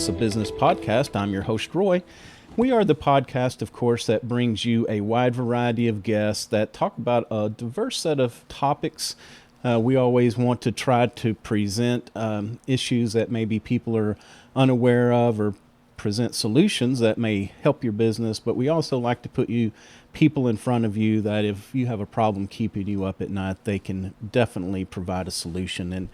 Business of Business podcast. I'm your host, Roy. We are the podcast, of course, that brings you a wide variety of guests that talk about a diverse set of topics. We always want to try to present issues that maybe people are unaware of, or present solutions that may help your business. But we also like to put people in front of you that if you have a problem keeping you up at night, they can definitely provide a solution. And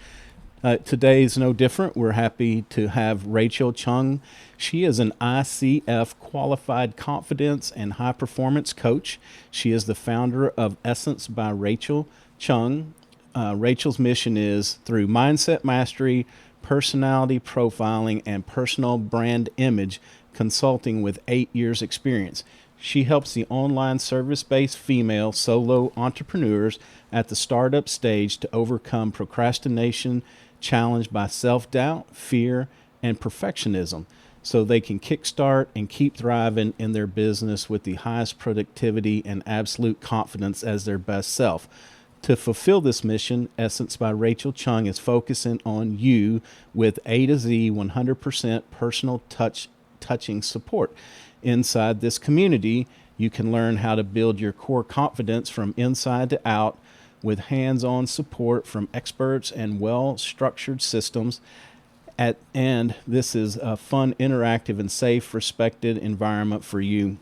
today is no different. We're happy to have Rachel Chung. She is an ICF-qualified confidence and high performance coach. She is the founder of Essence by Rachel Chung. Rachel's mission is through mindset mastery, personality profiling, and personal brand image consulting with 8 years experience. She helps the online service-based female solo entrepreneurs at the startup stage to overcome procrastination challenged by self-doubt, fear, and perfectionism, so they can kickstart and keep thriving in their business with the highest productivity and absolute confidence as their best self. To fulfill this mission, Essence by Rachel Chung is focusing on you with A to Z 100% personal touching support. Inside this community, you can learn how to build your core confidence from inside to out with hands-on support from experts and well-structured systems. And this is a fun, interactive, and safe, respected environment for you.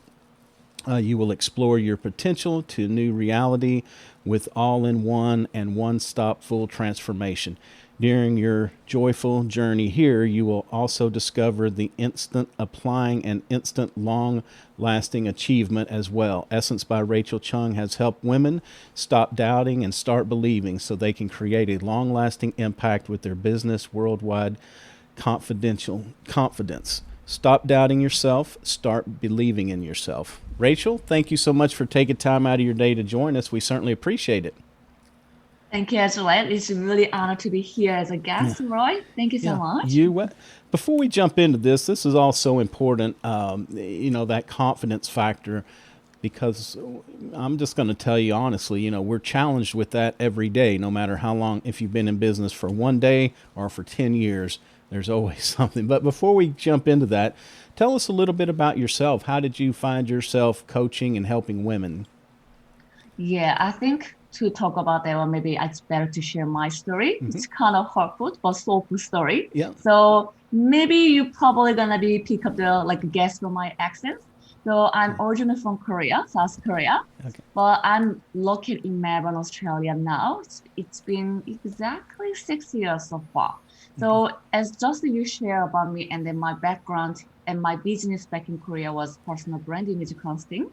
You will explore your potential to new reality with all-in-one and one-stop full transformation. During your joyful journey here, you will also discover the instant applying and instant long-lasting achievement as well. Essence by Rachel Chung has helped women stop doubting and start believing so they can create a long-lasting impact with their business worldwide. Confidence. Stop doubting yourself. Start believing in yourself. Rachel, thank you so much for taking time out of your day to join us. We certainly appreciate it. Thank you as well. It's really an honor to be here as a guest, Roy. Thank you so much. Before we jump into this is all so important, that confidence factor, because I'm just going to tell you honestly, we're challenged with that every day, no matter how long, if you've been in business for one day or for 10 years, there's always something. But before we jump into that, tell us a little bit about yourself. How did you find yourself coaching and helping women? Yeah, I think to talk about that one, maybe it's better to share my story. Mm-hmm. It's kind of hurtful but soulful story. Yeah. So maybe you're probably gonna be pick up the guess from my accent. So I'm originally from Korea, South Korea, but I'm located in Melbourne, Australia now. It's been exactly 6 years so far. So as just you share about me and then my background and my business back in Korea was personal brand image consulting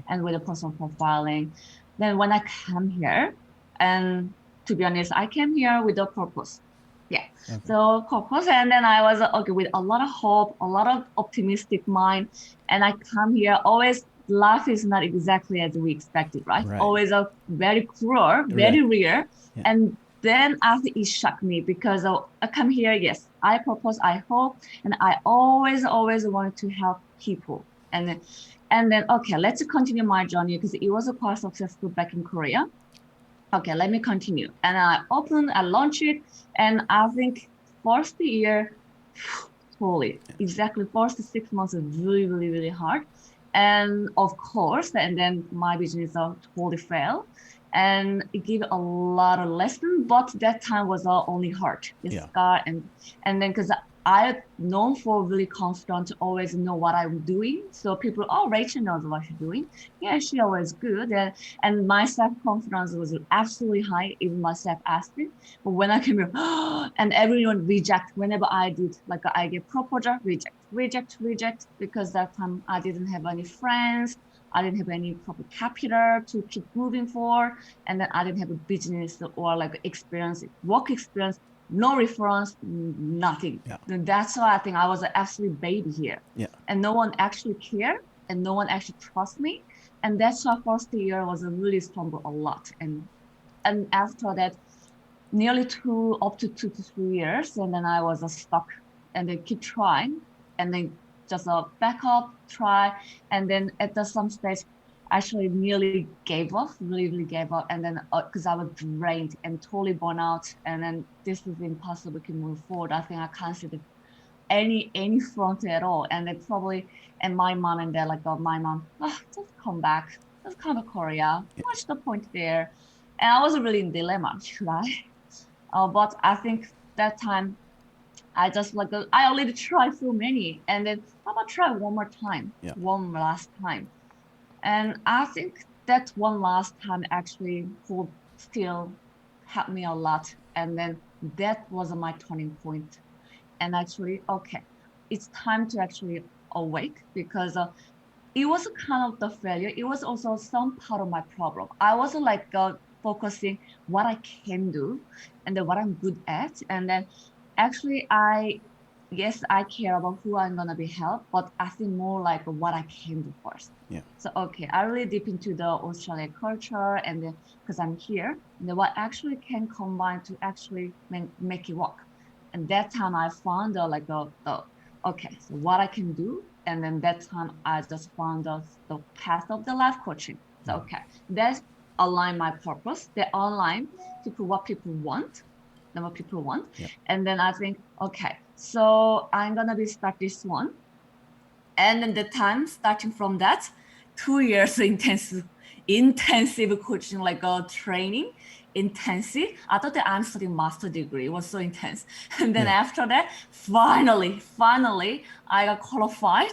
and with a personal profiling. Then when I came here, and to be honest, I came here with a purpose. Yeah. Okay. So purpose, and then I was with a lot of hope, a lot of optimistic mind, and I come here always. Life is not exactly as we expected, right? Always a very cruel, very real, and then after it shocked me because I come here, yes, I purpose, I hope, and I always wanted to help people, and then okay, let's continue my journey because it was quite successful back in Korea. Okay, let me continue. And I launched it, and I think first year, totally, exactly first 6 months is really, really, really hard. And of course, and then my business totally failed. And it gave a lot of lessons, but that time was only hard. Scar, and then because I known for really confident, always know what I'm doing. So people, Rachel knows what she's doing. Yeah, she always good. And my self-confidence was absolutely high, even myself asking. But when I came here, and everyone reject whenever I did, I get proposal, reject, because that time I didn't have any friends. I didn't have any proper capital to keep moving forward. And then I didn't have a business or experience, work experience. No reference, nothing. Yeah. That's why I think I was an absolute baby here. Yeah. And no one actually cared and no one actually trusted me. And that's why first year was really stumbled a lot. And after that, nearly up to 2 to 3 years, and then I was stuck and then keep trying and then just back up, try. And then at some stage, actually nearly gave up, really gave up. And then because I was drained and totally burnt out. And then this is impossible to move forward. I think I considered any front at all. And they probably, and my mom and dad, like my mom, just come back, just come to Korea. What's the point there? And I was really in dilemma, should I? But I think that time I just like I already tried so many, and then how about try one more time, Yeah. one last time, and I think that one last time actually will still helped me a lot, and then that was my turning point, and actually okay, it's time to actually awake because it was kind of the failure. It was also some part of my problem. I wasn't like focusing what I can do and then what I'm good at. And then actually yes, I care about who I'm gonna be helped, but I think more like what I can do first. Yeah. So okay, I really deep into the Australian culture and then because I'm here, and then what actually can combine to actually make it work. And that time I found okay, so what I can do. And then that time I just found the path of the life coaching. So okay, that's align my purpose. They align people what people want, and what people want. Yeah. And then I think, okay, so I'm gonna be start this one. And then the time starting from that, 2 years intensive coaching, like a training, intensive. I thought that I'm studying master degree. It was so intense. And then after that, finally, I got qualified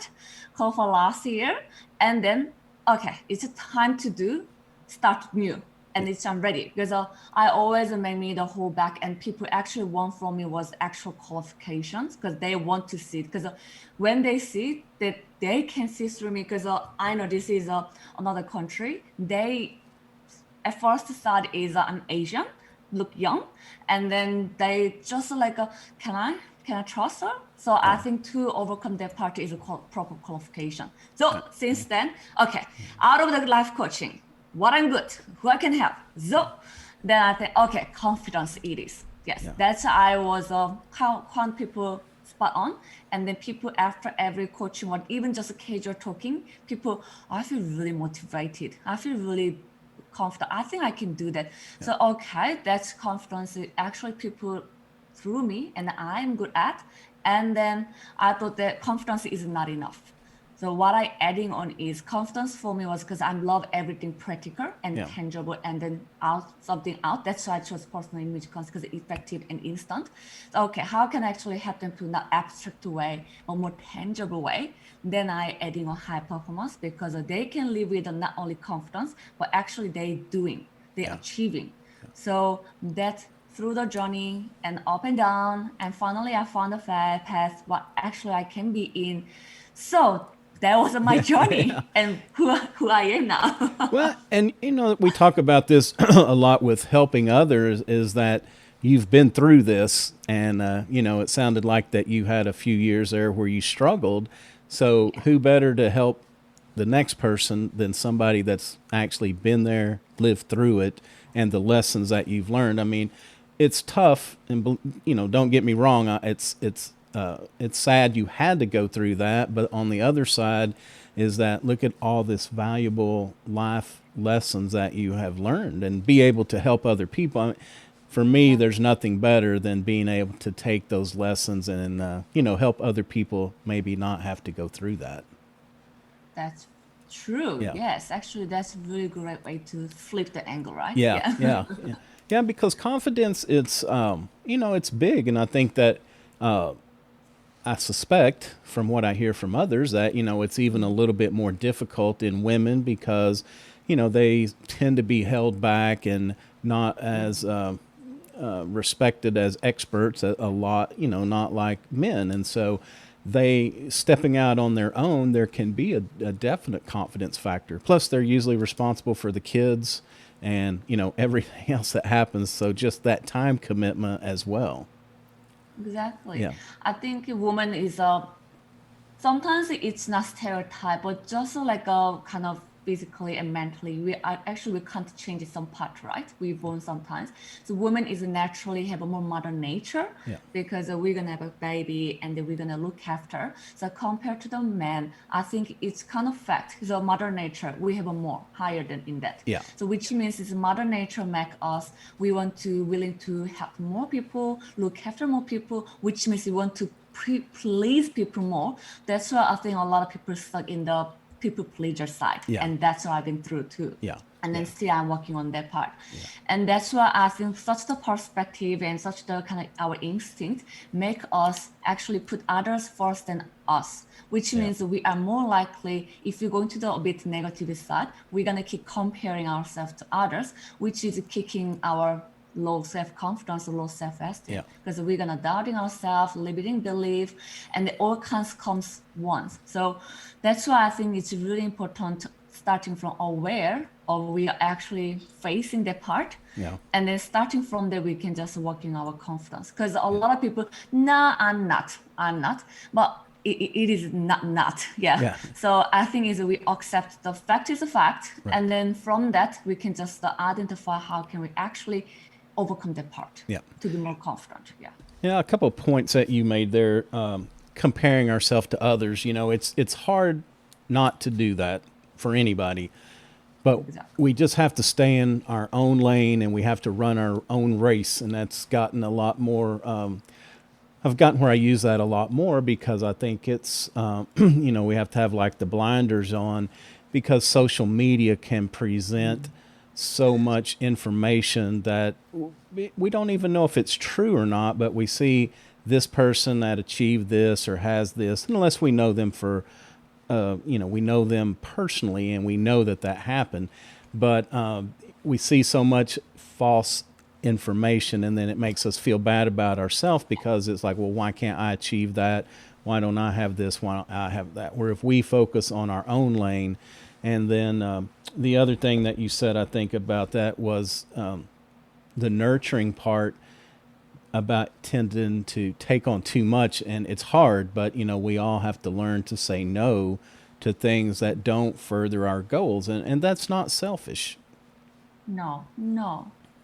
last year. And then, okay, it's time to start new. And I'm ready because I always made me the whole back, and people actually want from me was actual qualifications because they want to see it. Because when they see that they can see through me, because I know this is another country. They at first thought is I'm Asian, look young, and then they just like, can I trust her? So I think to overcome that part is a proper qualification. So since then, okay, out of the life coaching, what I'm good, who I can help. So then I think, okay, confidence it is. Yes, that's I was count people spot on. And then people after every coaching one, even just a casual talking, people, I feel really motivated. I feel really confident. I think I can do that. So okay, that's confidence. Actually, people through me, and I'm good at. And then I thought that confidence is not enough. So what I adding on is confidence for me was because I love everything practical and tangible, and then something out. That's why I chose personal image because it's effective and instant. So okay, how can I actually help them to not abstract way or more tangible way? Then I adding on high performance because they can live with not only confidence but actually they achieving. So that's through the journey and up and down, and finally I found a path what actually I can be in. So that was my journey and who I am now. Well, and we talk about this a lot with helping others is that you've been through this, and it sounded like that you had a few years there where you struggled. So who better to help the next person than somebody that's actually been there, lived through it, and the lessons that you've learned. I mean, it's tough, and don't get me wrong, it's sad you had to go through that, but on the other side is that look at all this valuable life lessons that you have learned and be able to help other people. I mean, for me, there's nothing better than being able to take those lessons and help other people maybe not have to go through that. That's true. Yeah. Yes, actually, that's a really great way to flip the angle, right? Yeah, because confidence, it's it's big, and I think that I suspect from what I hear from others that it's even a little bit more difficult in women because they tend to be held back and not as respected as experts a lot, not like men, and so they stepping out on their own, there can be a definite confidence factor. Plus, they're usually responsible for the kids and everything else that happens. So just that time commitment as well. Exactly. Yeah. I think a woman is sometimes it's not stereotype, but just like a kind of physically and mentally, we can't change some part, right? We born sometimes. So women is naturally have a more modern nature because we're gonna have a baby and then we're gonna look after. So compared to the men, I think it's kind of fact. So modern nature, we have a more higher than in that. Yeah. So which means is modern nature make us willing to help more people, look after more people, which means we want to please people more. That's why I think a lot of people stuck in the people pleaser side. Yeah. And that's what I've been through too. Yeah. And then Yeah. still I'm working on that part. And that's why I think such the perspective and such the kind of our instinct make us actually put others first than us, which means we are more likely, if we're going to the a bit negative side, we're going to keep comparing ourselves to others, which is kicking our low self-confidence, low self-esteem, because we're going to doubting ourselves, limiting belief, and it all comes once. So that's why I think it's really important starting from aware of we are actually facing that part. And then starting from there, we can just work in our confidence. Because a lot of people, I'm not. But it is not. So I think is we accept the fact is a fact. And then from that, we can just identify how can we actually overcome that part to be more confident. Yeah, a couple of points that you made there, comparing ourselves to others. You know, it's hard not to do that for anybody, but we just have to stay in our own lane and we have to run our own race. And that's gotten a lot more, I've gotten where I use that a lot more because I think it's, you know, we have to have like the blinders on because social media can present so much information that we don't even know if it's true or not, but we see this person that achieved this or has this, unless we know them for, you know, we know them personally and we know that happened, but we see so much false information and then it makes us feel bad about ourselves because it's like, well, why can't I achieve that? Why don't I have this? Why don't I have that? Where if we focus on our own lane. And then the other thing that you said, I think, about that was the nurturing part about tending to take on too much. And it's hard, but, you know, we all have to learn to say no to things that don't further our goals. And that's not selfish. No.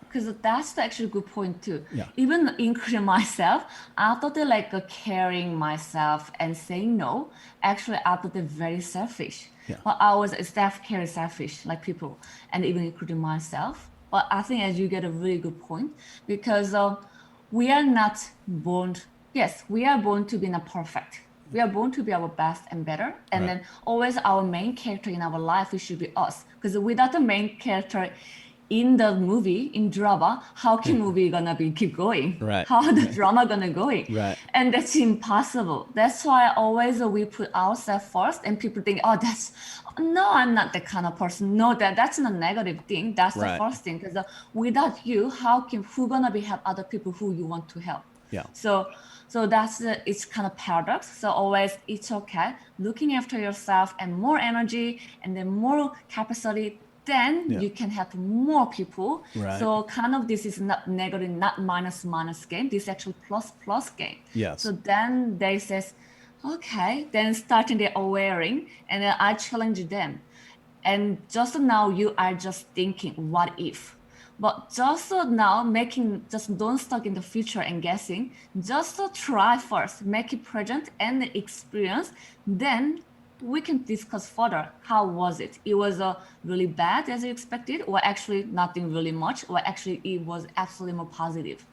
Because that's actually a good point too. Even including myself, I thought that like caring myself and saying no, actually I thought they're very selfish. But I was very selfish, like people, and even including myself. But I think as you get a really good point, because we are not born, we are born to be not perfect. We are born to be our best and better. And then always our main character in our life, it should be us. Because without the main character in the movie, in drama, how can movie gonna keep going? How the drama gonna going? And that's impossible. That's why always we put ourselves first, and people think, no, I'm not that kind of person. No, that's not a negative thing. That's the first thing. Because without you, who gonna be help other people who you want to help? So that's it's kind of paradox. So always it's okay looking after yourself and more energy and then more capacity. Then you can help more people. So kind of this is not negative, not minus game. This is actually plus game. So then they says, okay, then starting the awareing, and then I challenge them. And just now you are just thinking, what if? But just now just don't stuck in the future and guessing. Just try first, make it present and experience. Then we can discuss further. How was it? It was really bad as you expected, or actually nothing really much, or actually it was absolutely more positive.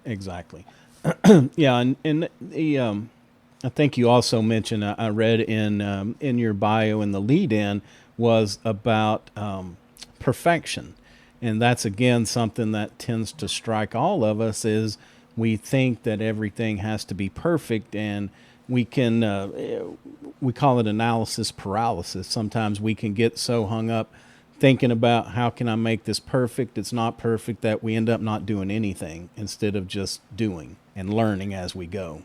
Exactly. And the I think you also mentioned, I read in your bio in the lead-in was about perfection. And that's, again, something that tends to strike all of us is we think that everything has to be perfect, and we can, we call it analysis paralysis. Sometimes we can get so hung up thinking about how can I make this perfect, it's not perfect, that we end up not doing anything instead of just doing and learning as we go.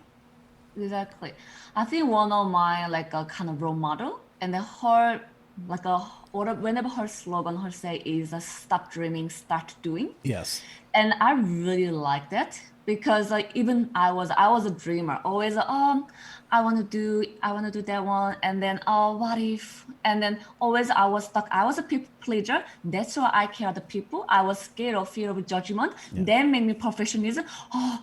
Exactly. I think one of my like a kind of role model, and her like whenever her slogan, her say is stop dreaming, start doing. And I really like that because like even I was a dreamer, always I want to do that one, and then what if, and then always I was stuck. I was a people pleaser. That's why I care the people. I was scared of fear of judgment. Then made me perfectionism.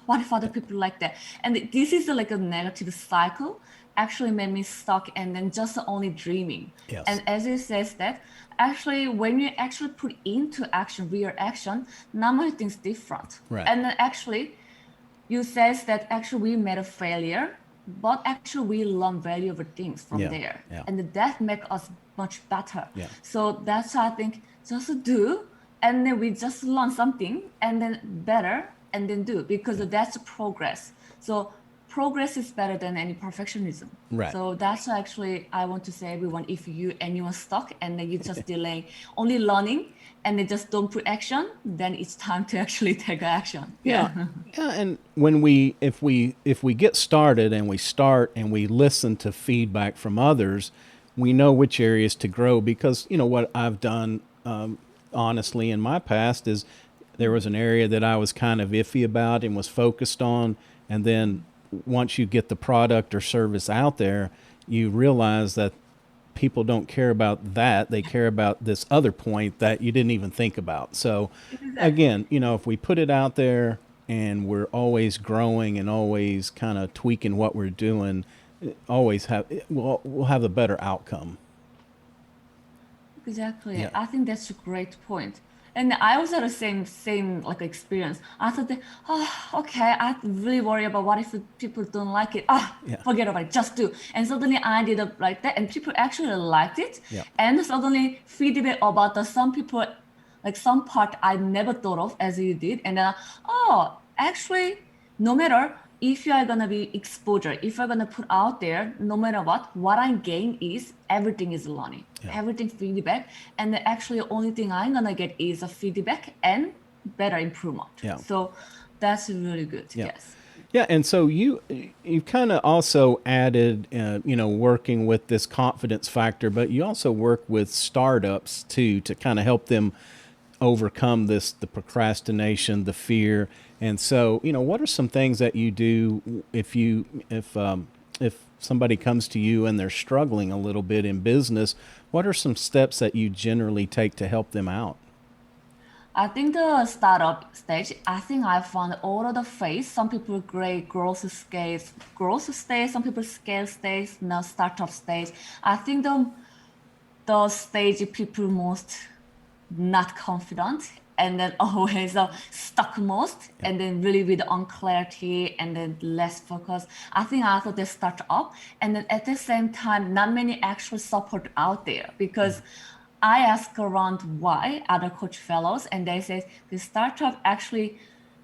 What if other people like that? And this is like a negative cycle. Actually made me stuck and then just only dreaming. And as it says that, actually when you actually put into action, real action, not many things different. And then actually you says that actually we made a failure, but actually we learn valuable things from there. And that makes us much better. So that's why I think just do, and then we just learn something and then better and then do, because that's progress. So progress is better than any perfectionism. Right. So that's why actually I want to say everyone, if anyone stuck and then you just delay only learning and they just don't put action, then it's time to actually take action. Yeah. And if we get started and we listen to feedback from others, we know which areas to grow, because what I've done honestly in my past is there was an area that I was kind of iffy about and was focused on, and then once you get the product or service out there, you realize that people don't care about that. They care about this other point that you didn't even think about. So again, if we put it out there and we're always growing and always kind of tweaking what we're doing, we'll have a better outcome. Exactly. I think that's a great point. And I also had the same like experience. I thought that, okay, I really worry about what if people don't like it. Forget about it, just do. And suddenly I did it like that, and people actually liked it. And suddenly feedback about some people, like some part I never thought of as you did. And then, actually, no matter if you are going to be exposure, if you're going to put out there, no matter what I gain is everything is learning, everything feedback. And actually the only thing I'm going to get is a feedback and better improvement. So that's really good. Yes. Yeah. And so you kind of also added, working with this confidence factor, but you also work with startups too, to kind of help them overcome the procrastination, the fear. And so, what are some things that you do if somebody comes to you and they're struggling a little bit in business? What are some steps that you generally take to help them out? I think the startup stage, I think I found all of the phase. Some people grade growth stage, some people scale stage, now startup stage. I think the stage people most not confident, and then always stuck most, and then really with unclarity and then less focus. I think after they start up, and then at the same time, not many actual support out there, because I ask around why other coach fellows, and they say the startup actually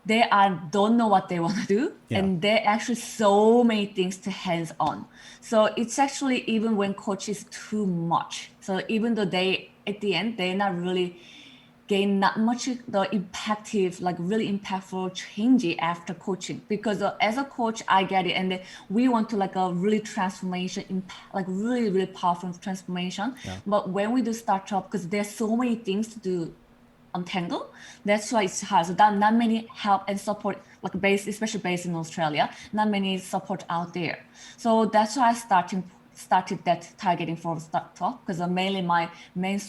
don't know what they want to do, and they actually so many things to hands on. So it's actually even when coach is too much. So even though at the end they're not really gain not much the impactive, like really impactful change after coaching, because as a coach I get it, and we want to like a really transformation, like really really powerful transformation. But when we do startup, because there's so many things to do untangle, that's why it's hard. So that not many help and support, like especially based in Australia, not many support out there. So that's why I started that targeting for startup, because mainly my main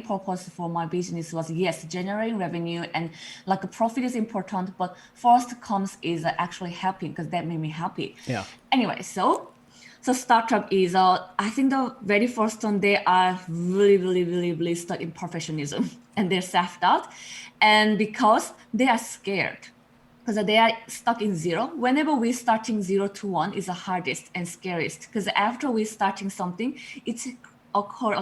purpose for my business was generating revenue, and like a profit is important, but first comes is actually helping, because that made me happy. Anyway, so startup is I think the very first one, they are really really really really stuck in perfectionism and they're self-doubt, and because they are scared, because they are stuck in zero. Whenever we're starting 0 to 1 is the hardest and scariest, because after we're starting something, it's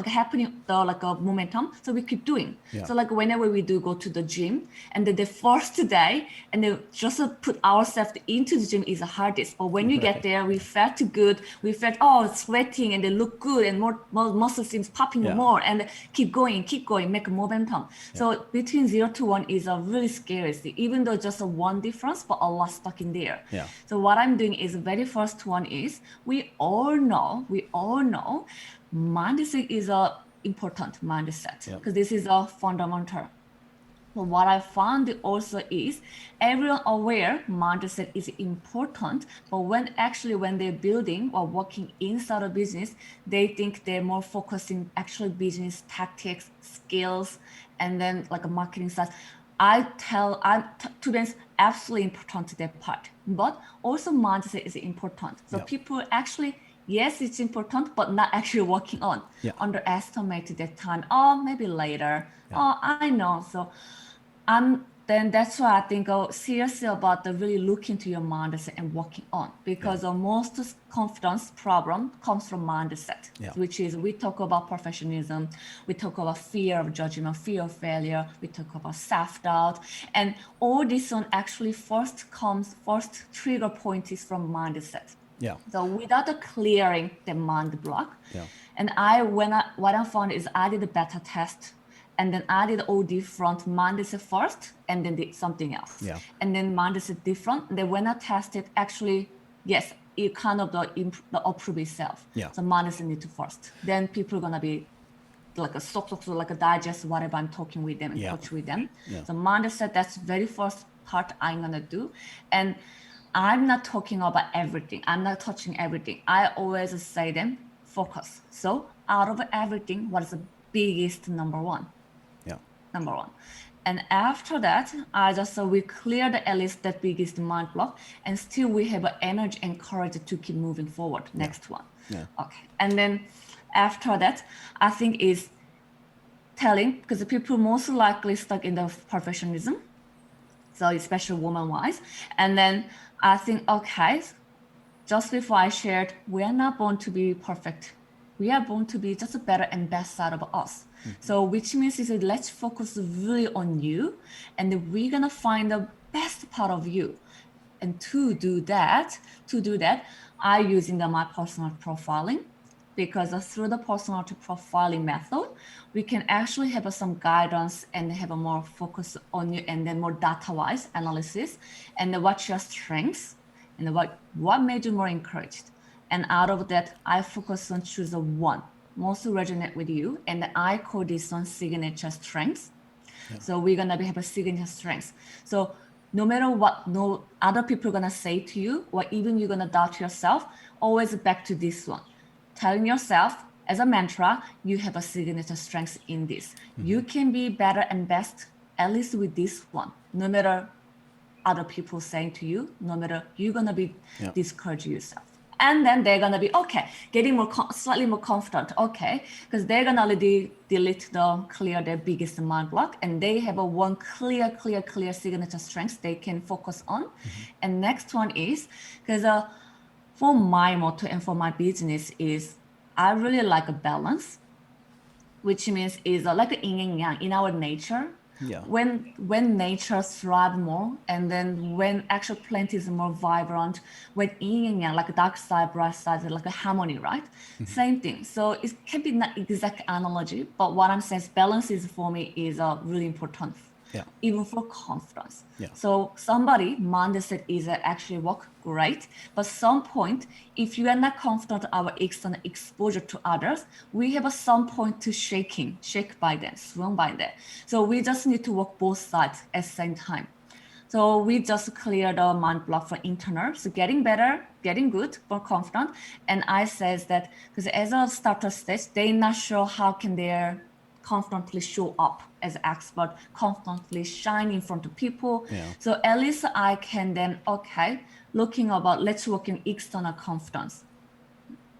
happening like a momentum, so we keep doing. So like whenever we do go to the gym, and the first day, and then just put ourselves into the gym is the hardest, but when you get there, we felt good, we felt sweating, and they look good, and more muscle seems popping more, and keep going, make a momentum. So between 0 to 1 is a really scary thing, even though just a one difference, but a lot stuck in there. So what I'm doing is the very first one is, we all know mindset is a important mindset, because this is a fundamental. But what I found also is everyone aware mindset is important, but when they're building or working inside a business, they think they're more focusing actually business tactics, skills, and then like a marketing stuff. To them, absolutely important to that part, but also mindset is important. So people actually, yes, it's important, but not actually working on. Underestimate that time. Maybe later. I know. So then that's why I think seriously about the really looking to your mindset and working on, because most confidence problem comes from mindset, which is we talk about perfectionism, we talk about fear of judgment, fear of failure, we talk about self-doubt, and all this one actually first trigger point is from mindset. Yeah. So without clearing the mind block, and what I found is I did a beta test, and then I did all different mindset first, and then did something else. Yeah. And then mindset different. Then when I tested, actually, yes, it kind of the approve itself. Yeah. So mindset need to first. Then people are gonna be like a digest whatever I'm talking with them and coach with them. Yeah. So mindset, that's very first part I'm gonna do. And I'm not talking about everything. I'm not touching everything. I always say them focus. So out of everything, what is the biggest number one? Number one. And after that, we clear at least that biggest mind block, and still we have energy and courage to keep moving forward. Next one. Okay. And then after that, I think is telling, because the people most likely stuck in the perfectionism, so especially woman-wise. And then I think, okay, just before I shared, we are not born to be perfect. We are born to be just a better and best side of us. So which means is that let's focus really on you, and then we're gonna find the best part of you. And to do that, I using my personal profiling, because through the personality profiling method, we can actually have some guidance and have a more focus on you, and then more data-wise analysis, and what's your strengths, and what made you more encouraged. And out of that, I focus on choose one most resonate with you, and I call this one signature strengths. So we're gonna have a signature strengths. So no matter what no other people are gonna say to you, or even you're gonna doubt yourself, always back to this one. Telling yourself as a mantra, you have a signature strength in this. You can be better and best, at least with this one, no matter other people saying to you, no matter you're gonna be discourage yourself. And then they're gonna be getting slightly more confident, because they're gonna already clear their biggest mind block, and they have a one clear signature strength they can focus on. And next one is because for my motto and for my business is I really like a balance, which means is like a yin and yang in our nature. When nature thrives more, and then when actual plant is more vibrant, when yin and yang, like a dark side, bright side, like a harmony, right? Same thing. So it can be not exact analogy, but what I'm saying is balance is for me is really important. Even for confidence. So somebody mindset is actually work great, but some point, if you are not confident our external exposure to others, we have some point to shake by them, swung by them. So we just need to work both sides at the same time. So we just clear the mind block for internal, so getting better, getting good, more confident. And I says that because as a starter stage, they're not sure how can they confidently show up as an expert, confidently shine in front of people. So at least I can then, let's work in external confidence.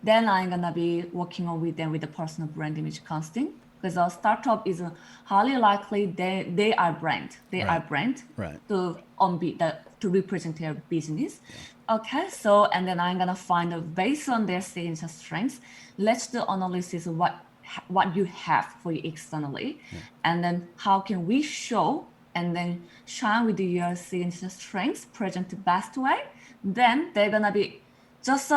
Then I'm gonna be working on with them with the personal brand image casting, because our startup is highly likely they are brand. To represent their business. So and then I'm gonna find based on their signature strengths, let's do analysis of what you have for you externally, and then how can we show and then shine with your signature strengths, present the best way. Then they're gonna be just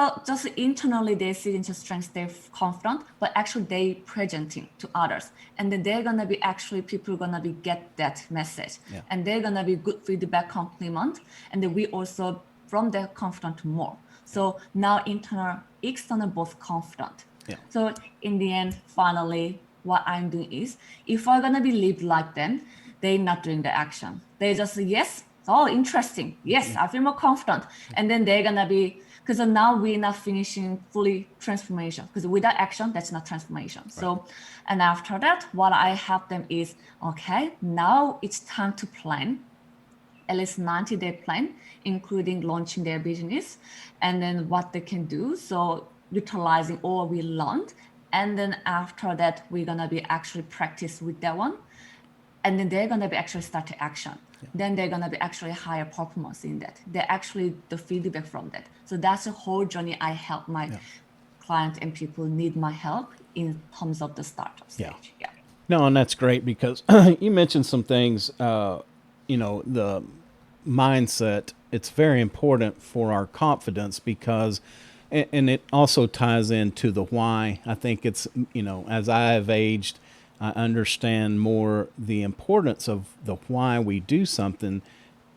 internally their signature strengths, they're confident, but actually they presenting to others, and then they're gonna be actually people gonna be get that message, and they're gonna be good feedback, compliment, and then we also from their confident more. So now internal, external, both confident. So in the end, finally, what I'm doing is, if I'm gonna be live like them, they're not doing the action. They just say, yes, oh, interesting. Yes, I feel more confident. And then they're gonna be, because now we're not finishing fully transformation, because without action, that's not transformation. So, and after that, what I help them is, now it's time to plan, at least 90-day plan, including launching their business, and then what they can do. So utilizing all we learned, and then after that we're gonna be actually practice with that one, and then they're gonna be actually start to action. then they're gonna be actually higher performance in that. They're actually the feedback from that. So that's the whole journey I help my clients and people need my help in terms of the startup stage. Yeah. No, and that's great because you mentioned some things, the mindset. It's very important for our confidence because, and it also ties into the why. I think it's, as I have aged, I understand more the importance of the why we do something.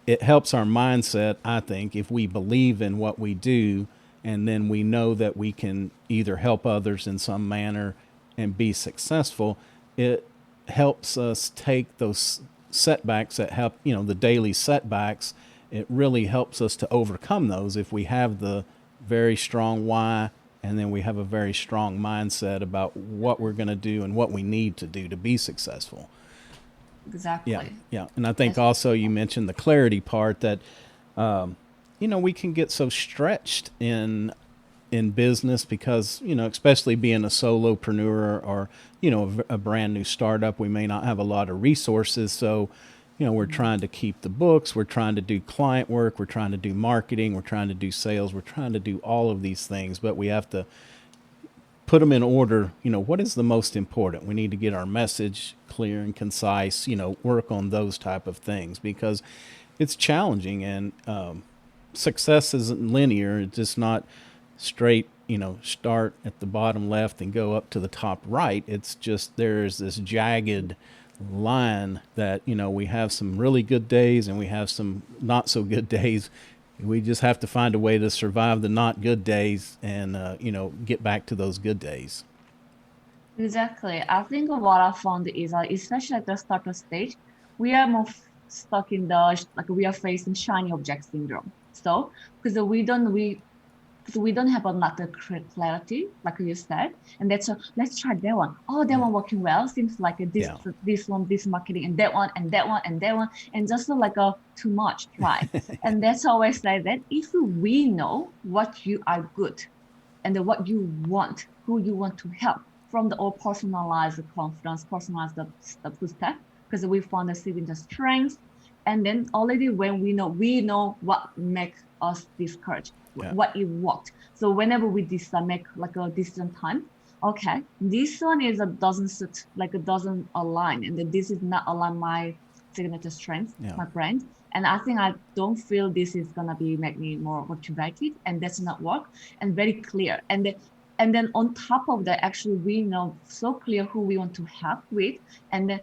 It helps our mindset, I think, if we believe in what we do and then we know that we can either help others in some manner and be successful. It helps us take those setbacks that help, the daily setbacks. It really helps us to overcome those if we have the very strong why and then we have a very strong mindset about what we're going to do and what we need to do to be successful. Exactly. Yeah. And I think also you mentioned the clarity part that, we can get so stretched in business because, especially being a solopreneur or, a brand new startup, we may not have a lot of resources. So, we're trying to keep the books, we're trying to do client work, we're trying to do marketing, we're trying to do sales, we're trying to do all of these things, but we have to put them in order. What is the most important? We need to get our message clear and concise, work on those type of things because it's challenging and success isn't linear. It's just not straight, start at the bottom left and go up to the top right. It's just there's this jagged line that, we have some really good days and we have some not so good days. We just have to find a way to survive the not good days and, get back to those good days. Exactly. I think what I found is, especially at the startup stage, we are more stuck in we are facing shiny object syndrome. So, because we don't have a lot of clarity, like you said, and let's try that one. Oh, that one working well. Seems like this one, this marketing, and that one, and that one, and that one, and just too much try. And that's always like that. If we know what you are good, and what you want, who you want to help, from the all personalized confidence, personalized the step, because we found the seeing the strengths, and then already when we know what makes us discouraged. What it worked. So whenever we make a decision time, okay, this one doesn't sit, it doesn't align, and then this is not align my signature strength, my brand. And I think I don't feel this is gonna make me more motivated, and that's not work, and very clear. And then on top of that, actually we know so clear who we want to help with, and then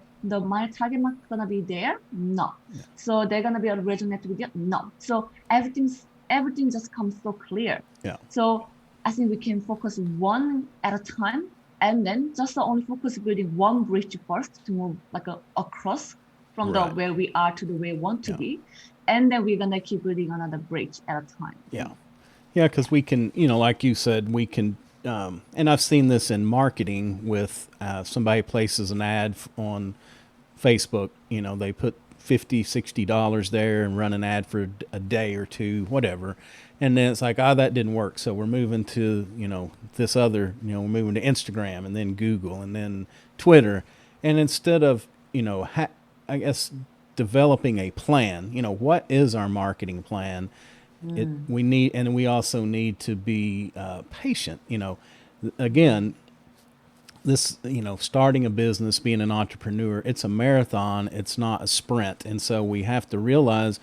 my target market gonna be there? No. So they're gonna be able to resonate with you? No. So everything just comes so clear. So I think we can focus one at a time, and then just only focus building one bridge first to move across from the where we are to the where we want to be, and then we're gonna keep building another bridge at a time. Because we can, like you said, we can. And I've seen this in marketing with somebody places an ad on Facebook. They put $50, $60 there and run an ad for a day or two, whatever. And then it's like, that didn't work. So we're moving to, this other, we're moving to Instagram and then Google and then Twitter. And instead of, I guess, developing a plan, what is our marketing plan? We also need to be patient. Again, this, starting a business, being an entrepreneur, it's a marathon. It's not a sprint. And so we have to realize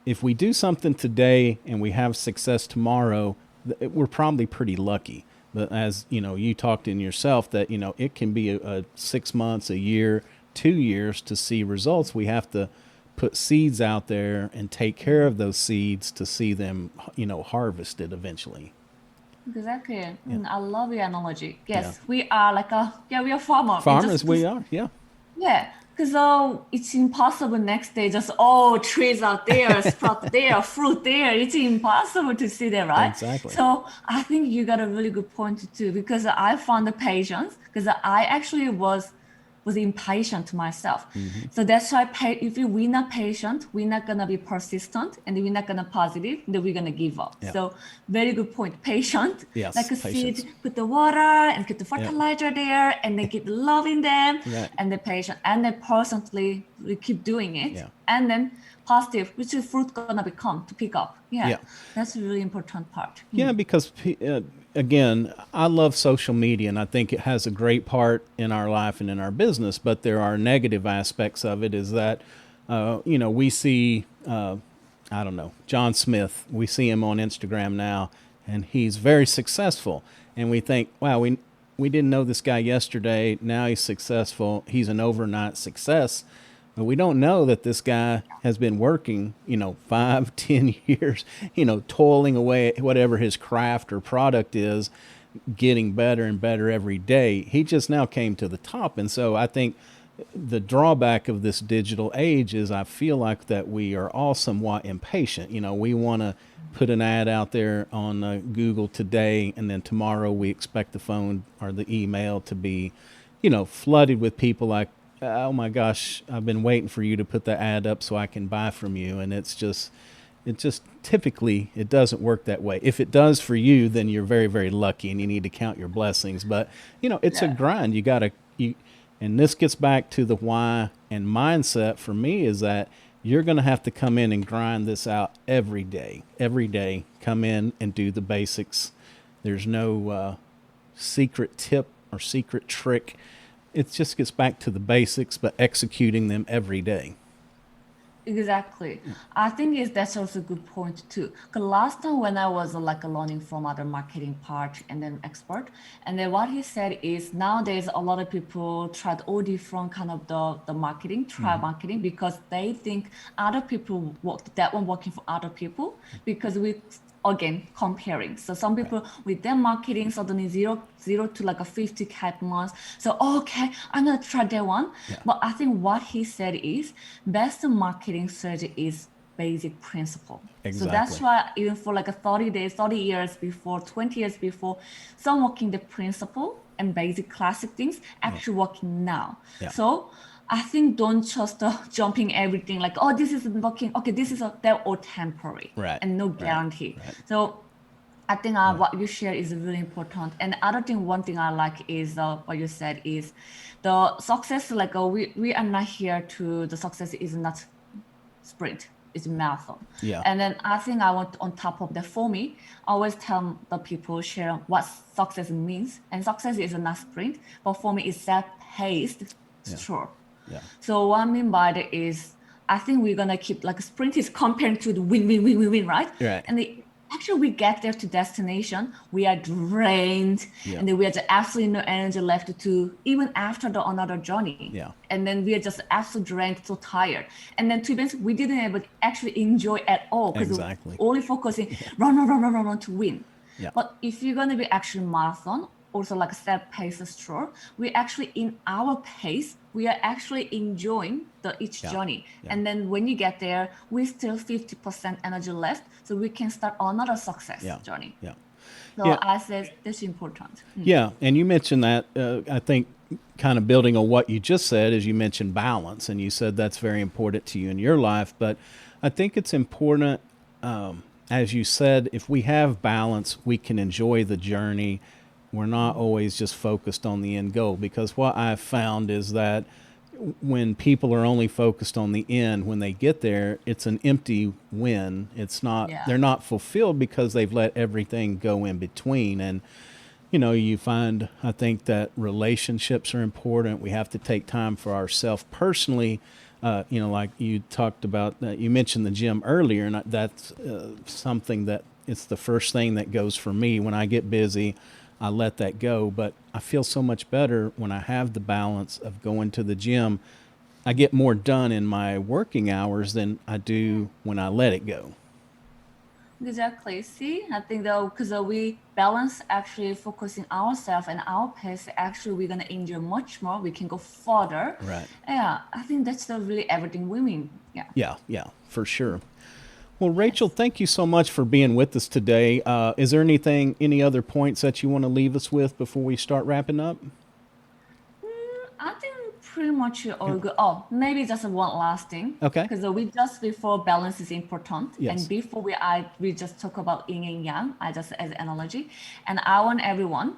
if we do something today and we have success tomorrow, we're probably pretty lucky. But as you talked in yourself that, it can be a 6 months, a year, 2 years to see results. We have to put seeds out there and take care of those seeds to see them, harvested eventually. Exactly. I love your analogy. Yes, we are we are farmers. We are, yeah. Yeah, because it's impossible next day just, trees out there, sprout there, fruit there. It's impossible to see that, right? Exactly. So I think you got a really good point too, because I found the patience, because I actually was was impatient myself. So that's why if we're not patient, we're not gonna be persistent, and we're not gonna positive, then we're gonna give up. So very good point. Patient, yes, like a patience. seed, put the water and put the fertilizer there, and then keep loving them, and the patient, and then personally we keep doing it, and then positive, which is fruit gonna become to pick up. That's a really important part. Yeah, because again, I love social media, and I think it has a great part in our life and in our business. But there are negative aspects of it. Is that we see I don't know, John Smith. We see him on Instagram now, and he's very successful, and we think, wow, we didn't know this guy yesterday. Now he's successful. He's an overnight success. But we don't know that this guy has been working, 5, 10 years, toiling away at whatever his craft or product is, getting better and better every day. He just now came to the top. And so I think the drawback of this digital age is I feel like that we are all somewhat impatient. We want to put an ad out there on Google today, and then tomorrow we expect the phone or the email to be, flooded with people like, oh my gosh, I've been waiting for you to put the ad up so I can buy from you. And it just typically, it doesn't work that way. If it does for you, then you're very, very lucky and you need to count your blessings. But, it's a grind. And this gets back to the why and mindset for me is that you're going to have to come in and grind this out every day, come in and do the basics. There's no secret tip or secret trick. It just gets back to the basics, but executing them every day. Exactly. I think that's also a good point too. Because last time when I was learning from other marketing part and then expert, and then what he said is nowadays a lot of people tried all different kind of the marketing, try marketing because they think other people working for other people because we again comparing. So some people with their marketing suddenly zero to a 50K per month. So okay, I'm gonna try that one. But I think what he said is best marketing strategy is basic principle. Exactly. So that's why even for 30 days, 30 years before, 20 years before, some working the principle and basic classic things actually working now. So I think don't just jumping everything like, oh, this isn't working. Okay, this is they're all temporary and no guarantee. So I think what you share is really important. And other thing, one thing I like is what you said is the success. We are not here to the success is not sprint. It's marathon. And then I think I want on top of that for me, I always tell the people share what success means. And success is not sprint, but for me it's that paced, sure. So what I mean by that is, I think we're gonna keep sprint is compared to the win, right? And actually we get there to destination, we are drained, and then we are just absolutely no energy left to even after another journey. And then we are just absolutely drained, so tired. And then to be honest, we didn't able to actually enjoy at all because we're only focusing run to win. But if you're gonna be actually marathon, also step pace stroll, we actually in our pace, we are actually enjoying each journey. And then when you get there, we still 50% energy left, so we can start another success journey. So I said that's important. And you mentioned that, I think kind of building on what you just said is you mentioned balance, and you said that's very important to you in your life. But I think it's important, as you said, if we have balance, we can enjoy the journey. We're not always just focused on the end goal, because what I've found is that when people are only focused on the end, when they get there, it's an empty win. It's not, they're not fulfilled because they've let everything go in between. And, you find, I think that relationships are important. We have to take time for ourselves personally. Like you talked about, you mentioned the gym earlier, and that's something that it's the first thing that goes for me when I get busy. I let that go, but I feel so much better when I have the balance of going to the gym. I get more done in my working hours than I do when I let it go. Exactly. See, I think though, because we balance actually focusing ourselves and our pace, actually we're going to enjoy much more. We can go further. Yeah, I think that's really everything we mean. Yeah, for sure. Well, Rachel, thank you so much for being with us today. Is there any other points that you want to leave us with before we start wrapping up? I think pretty much all good. Oh, maybe just one last thing. Okay. Because we just before balance is important, Yes. and before we just talk about yin and yang. I just as an analogy, and I want everyone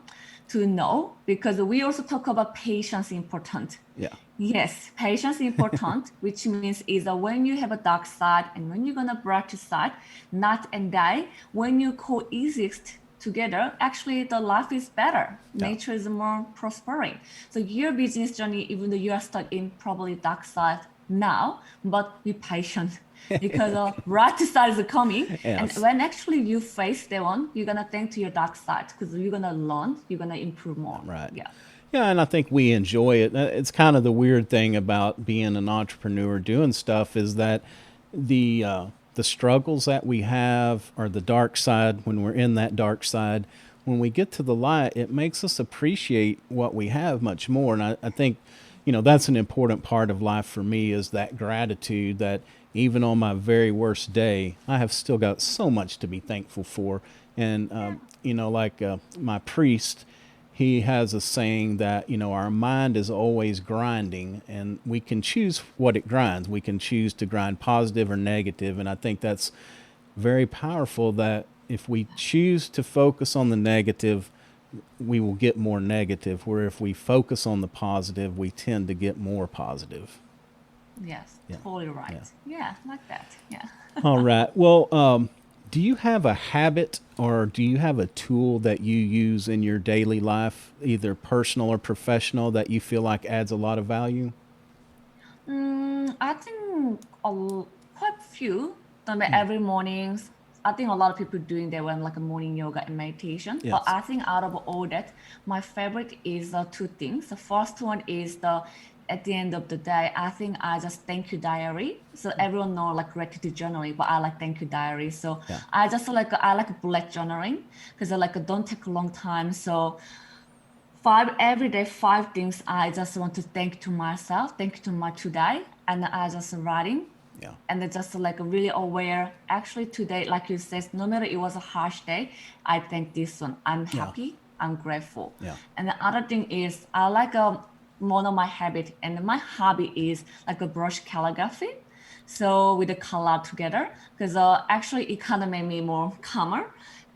to know because we also talk about patience important. Yeah. Yes, patience important, which means is that when you have a dark side and when you're gonna bright side, not and die, when you coexist together, actually the life is better. Yeah. Nature is more prospering. So your business journey, even though you are stuck in probably dark side now, but be patient because bright side is coming. Yes. And when actually you face that one, you're gonna thank to your dark side because you're gonna learn, you're gonna improve more. Right. Yeah. Yeah, and I think we enjoy it. It's kind of the weird thing about being an entrepreneur doing stuff is that the struggles that we have or the dark side when we're in that dark side, when we get to the light, it makes us appreciate what we have much more. And I think, that's an important part of life for me is that gratitude that even on my very worst day, I have still got so much to be thankful for. And, my priest, he has a saying that, our mind is always grinding and we can choose what it grinds. We can choose to grind positive or negative. And I think that's very powerful that if we choose to focus on the negative, we will get more negative. Where if we focus on the positive, we tend to get more positive. Yes, totally right. Yeah, like that. Yeah. All right. Well, do you have a habit or do you have a tool that you use in your daily life, either personal or professional, that you feel like adds a lot of value? I think quite few. Every morning, I think a lot of people doing their one like a morning yoga and meditation. Yes. But I think out of all that, my favorite is two things. The first one is at the end of the day, I think I just thank you diary. So everyone know like gratitude journaling, but I like thank you diary. So I just I like bullet journaling because I don't take a long time. So every day, 5 things I just want to thank to myself, thank you to my today, and I just writing. Yeah. And they're just really aware. Actually, today, like you said, no matter it was a harsh day, I thank this one. I'm happy. I'm grateful. Yeah. And the other thing is, I like one of my habit, and my hobby is like a brush calligraphy. So with the color together, because actually it kind of made me more calmer.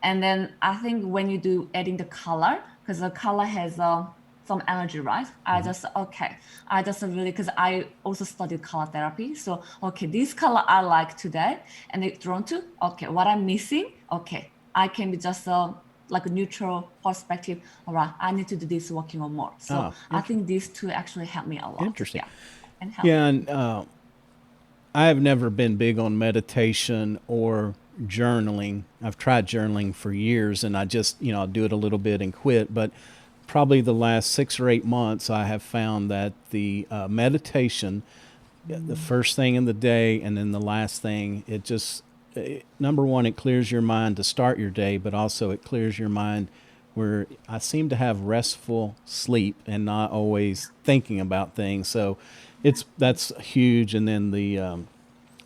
And then I think when you do adding the color, because the color has some energy, right? I just really, because I also studied color therapy. So, this color I like today and it's drawn to, what I'm missing, I can be just like a neutral perspective. All right, I need to do this working on more. So I think these two actually help me a lot. Interesting. Yeah. And I have never been big on meditation or journaling. I've tried journaling for years and I just, I'll do it a little bit and quit. But probably the last 6 or 8 months, I have found that the meditation, the first thing in the day and then the last thing, number one, it clears your mind to start your day, but also it clears your mind where I seem to have restful sleep and not always thinking about things. So that's huge. And then the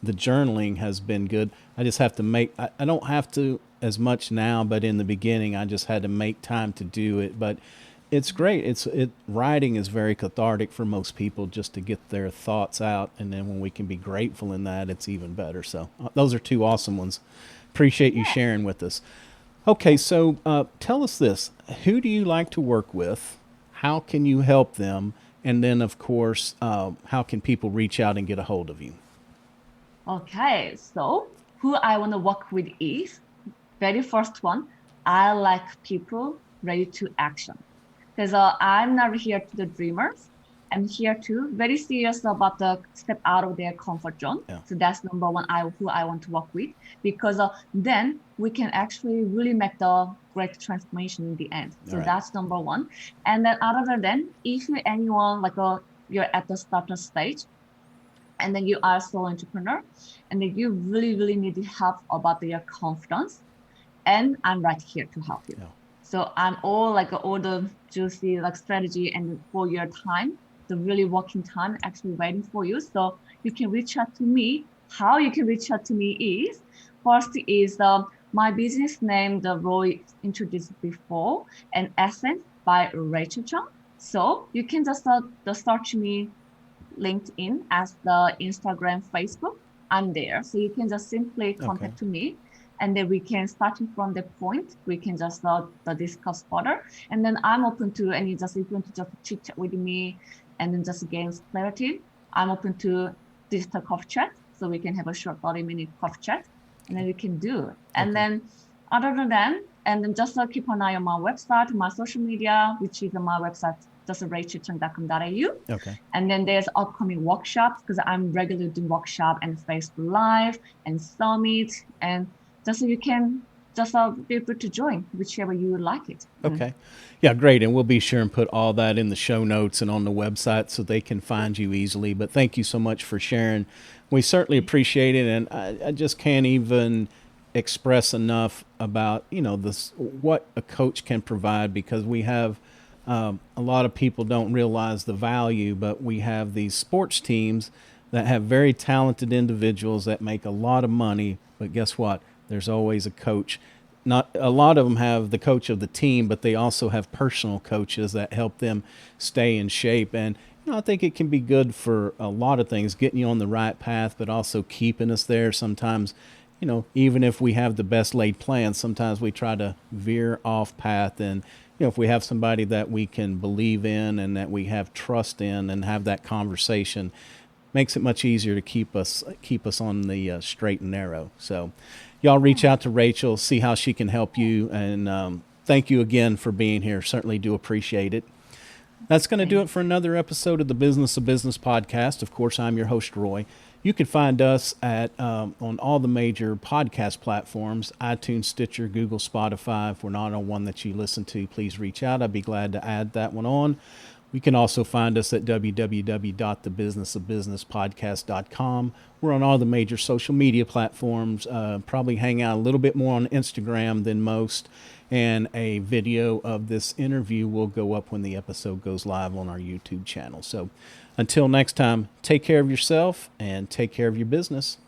journaling has been good. I just have to I don't have to as much now, but in the beginning I just had to make time to do it. But it's great. Writing is very cathartic for most people just to get their thoughts out. And then when we can be grateful in that, it's even better. So those are 2 awesome ones. Appreciate you sharing with us. Okay. So tell us this, who do you like to work with? How can you help them? And then of course, how can people reach out and get a hold of you? Okay. So who I want to work with is very first one. I like people ready to action. Because I'm not here to the dreamers. I'm here to very serious about the step out of their comfort zone. Yeah. So that's number one, who I want to work with, because then we can actually really make the great transformation in the end. So that's number one. And then other than, if you're anyone like you're at the starter stage, and then you are a solo entrepreneur, and then you really, really need help about your confidence, and I'm right here to help you. Yeah. So I'm all the juicy strategy and for your time, the really working time actually waiting for you. So you can reach out to me. How you can reach out to me is, first is my business name, the Roy introduced before, and Essence by Rachel Chung. So you can just search me LinkedIn, as the Instagram, Facebook, I'm there. So you can just simply contact me. And then we can, starting from the point, we can just discuss further. And then I'm open to any, just if you want to just chit chat with me and then just gain clarity, I'm open to digital coffee chat. So we can have a short 30-minute coffee chat and then we can do. And then other than that, and then just keep an eye on my website, my social media, which is my website, just rachelchung.com.au. Okay. And then there's upcoming workshops because I'm regularly doing workshop and Facebook Live and Summit, and just so you can just be able to join whichever you like it. Okay. Yeah, great. And we'll be sure and put all that in the show notes and on the website so they can find you easily. But thank you so much for sharing. We certainly appreciate it. And I just can't even express enough about, this, what a coach can provide, because we have a lot of people don't realize the value, but we have these sports teams that have very talented individuals that make a lot of money. But guess what? There's always a coach. Not a lot of them have the coach of the team, but they also have personal coaches that help them stay in shape. And I think it can be good for a lot of things, getting you on the right path, but also keeping us there. Sometimes, even if we have the best laid plans, sometimes we try to veer off path. And if we have somebody that we can believe in and that we have trust in and have that conversation, makes it much easier to keep us on the straight and narrow. So y'all reach out to Rachel, see how she can help you. And thank you again for being here. Certainly do appreciate it. That's going to do it for another episode of the Business of Business podcast. Of course, I'm your host, Roy. You can find us at on all the major podcast platforms, iTunes, Stitcher, Google, Spotify. If we're not on one that you listen to, please reach out. I'd be glad to add that one on. You can also find us at www.thebusinessofbusinesspodcast.com. We're on all the major social media platforms, probably hang out a little bit more on Instagram than most. And a video of this interview will go up when the episode goes live on our YouTube channel. So until next time, take care of yourself and take care of your business.